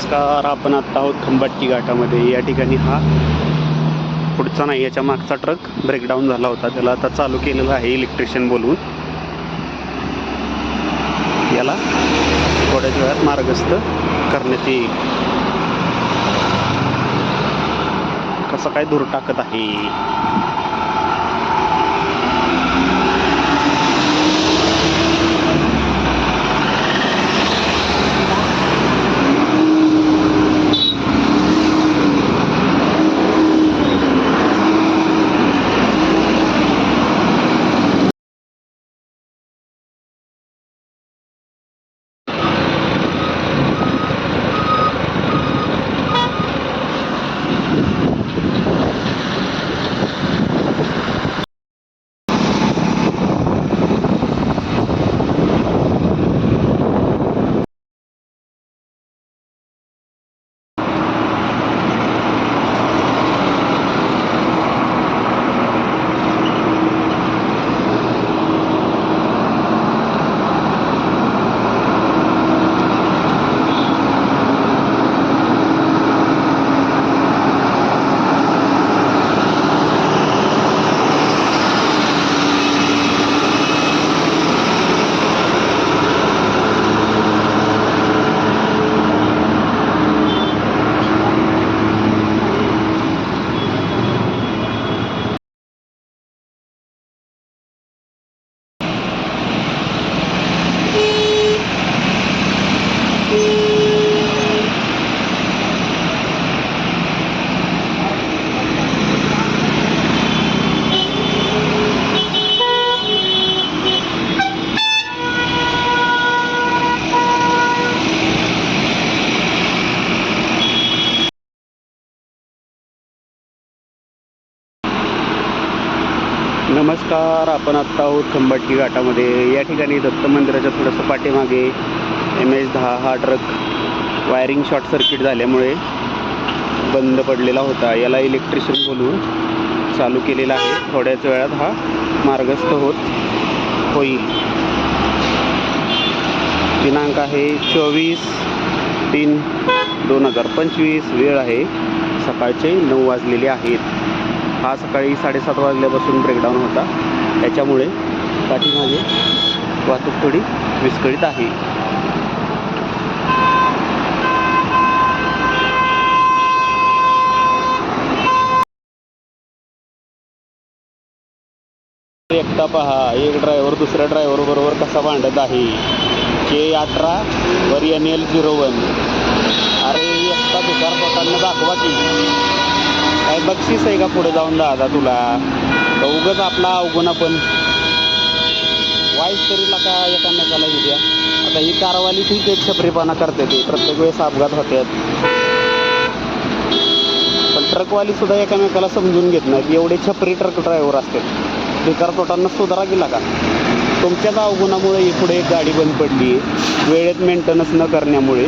नमस्कार. आपण आत्ता आहोत खंबाटकी घाटामध्ये. या ठिकाणी हा पुढचा नाही, याच्या मागचा ट्रक ब्रेकडाऊन झाला होता. त्याला आता चालू केलेला आहे इलेक्ट्रिशियन बोलवून. याला थोड्याच वेळात मार्गस्थ करण्यात येईल. कसं काय धूर टाकत आहे. नमस्कार. आपण आत्ता आहोत खंबाटकी घाटामध्ये. या ठिकाणी दत्त मंदिराच्या थोडंसं पाठीमागे MS-10 हा ट्रक वायरिंग शॉर्ट सर्किट झाल्यामुळे बंद पडलेला होता. याला इलेक्ट्रिशियन बोलवून चालू केलेला आहे. थोड्याच वेळात हा मार्गस्थ होईल. दिनांक आहे 24/3/2025. वेळ आहे सकाळचे 9 वाजलेले आहेत. हा सकाळी 7:30 वाजल्यापासून ब्रेकडाऊन होता. त्याच्यामुळे पाठीमागे वाहतूक थोडी विस्कळीत आहे. एकटा पहा, एक ड्रायव्हर दुसऱ्या ड्रायव्हर बरोबर कसा भांडत आहे. K18 वर NL01. अरे एकटा भिकार पोटांना दाखवा की. काय बक्षीस आहे का पुढे जाऊन दादा तुला? उगाच आपला अवगुण आपण वाईट तरीला का एकामेकाला ही द्या. आता ही कारवाली ठीक आहे, छपरीपणा करते ते, प्रत्येक वेळेस अपघात होतात. पण ट्रकवाली सुद्धा एकामेकाला समजून घेत नाहीत. एवढे छपरी ट्रक ड्रायव्हर असतात. भिकार पोटांना सुधारा गेला का? तुमच्याच अवगुणामुळे ही पुढे एक गाडी बंद पडली आहे, वेळेत मेंटेनन्स न करण्यामुळे.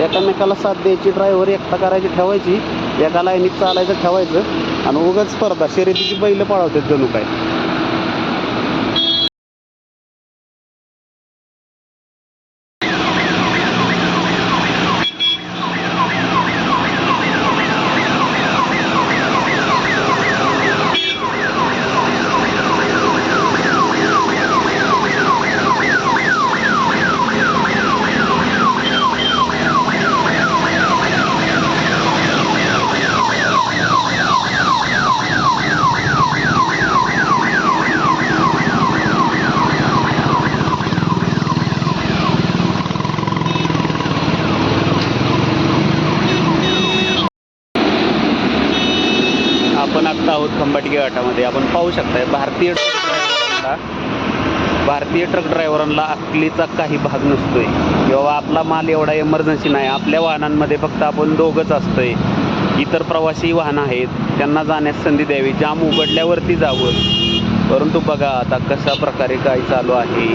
एकामेकाला साथ द्यायची, ड्रायव्हर एकटा करायची ठेवायची, एका लाईनीत चालायचं ठेवायचं आणि उगाच स्पर्धा शर्यतीची बैल पळवतात जणू काय. आपण आत्ता आहोत खंबाटकी घाटामध्ये. आपण पाहू शकताय भारतीय ट्रक ड्रायव्हरांना अकलीचा काही भाग नसतोय. किंवा आपला माल एवढा इमर्जन्सी नाही. आपल्या वाहनांमध्ये फक्त आपण दोघंच असतोय. इतर प्रवासी वाहन आहेत, त्यांना जाण्यास संधी द्यावी, जाम उघडल्यावरती जावं. परंतु बघा आता कशा प्रकारे काय चालू आहे.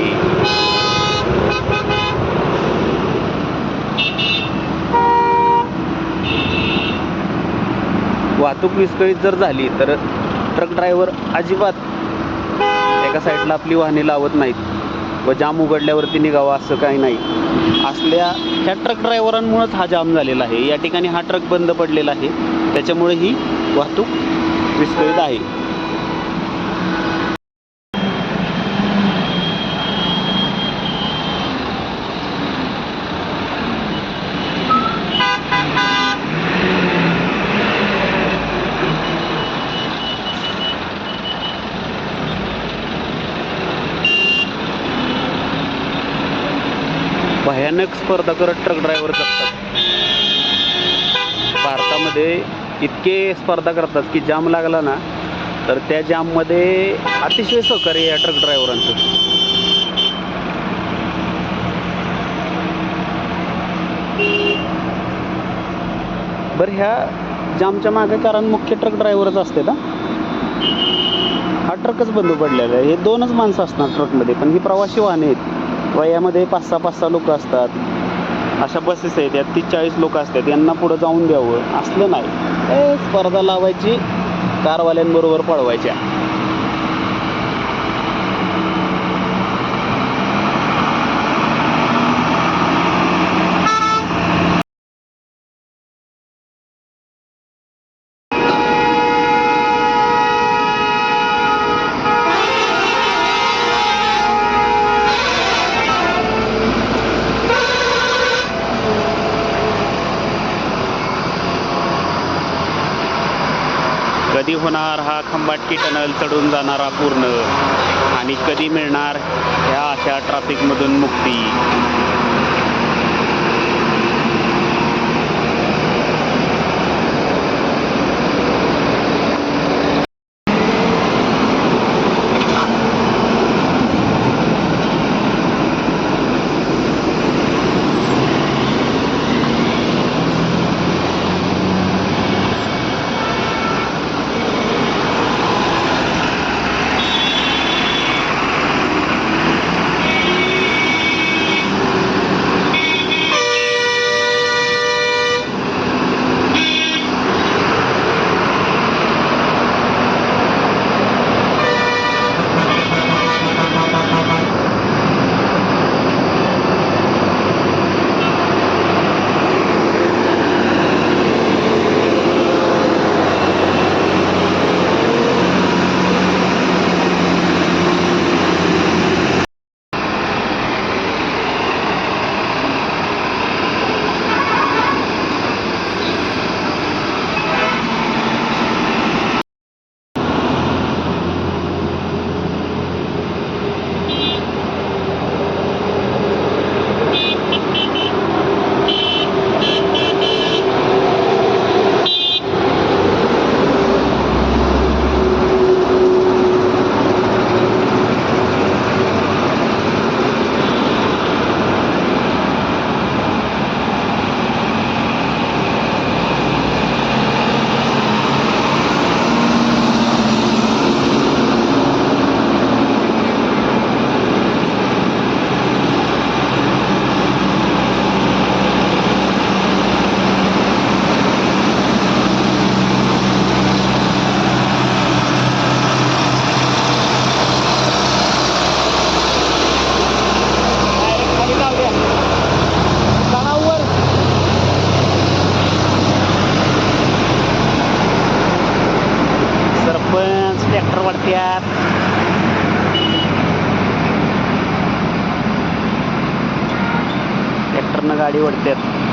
वाहतूक विस्कळीत जर झाली तर ट्रक ड्रायव्हर अजिबात एका साईडला आपली वाहने लावत नाहीत व जाम उघडल्यावरती निघावं असं काही नाही. असल्या ह्या ट्रक ड्रायव्हरांमुळेच हा जाम झालेला आहे. या ठिकाणी हा ट्रक बंद पडलेला आहे, त्याच्यामुळे ही वाहतूक विस्कळीत आहे. भयानक स्पर्धा करत ट्रक ड्रायव्हर जगतात. भारतामध्ये इतके स्पर्धा करतात की जाम लागला ना तर त्या जाममध्ये अतिशय सहकार्य या ट्रक ड्रायव्हरांचं. बरं, ह्या जामच्या मागे कारण मुख्य ट्रक ड्रायव्हरच असते ना. हा ट्रकच बंद पडलेला आहे. हे 2च माणसं असणार ट्रकमध्ये, पण ही प्रवासी वाहने आहेत. वयामध्ये 5-6 लोक असतात. अशा बसेस आहेत, यात 30-40 लोक असतात. यांना पुढं जाऊन द्यावं असलं नाही. स्पर्धा लावायची, कारवाल्यांबरोबर पळवायच्या. कधी होणार हा खंबाटकी टनल चढून जाणारा पूर्ण, आणि कधी मिळणार ह्या अशा ट्रॅफिकमधून मुक्ती. ट्रॅक्टर वाढत्यात. ट्रॅक्टरनं गाडी वाढत्यात.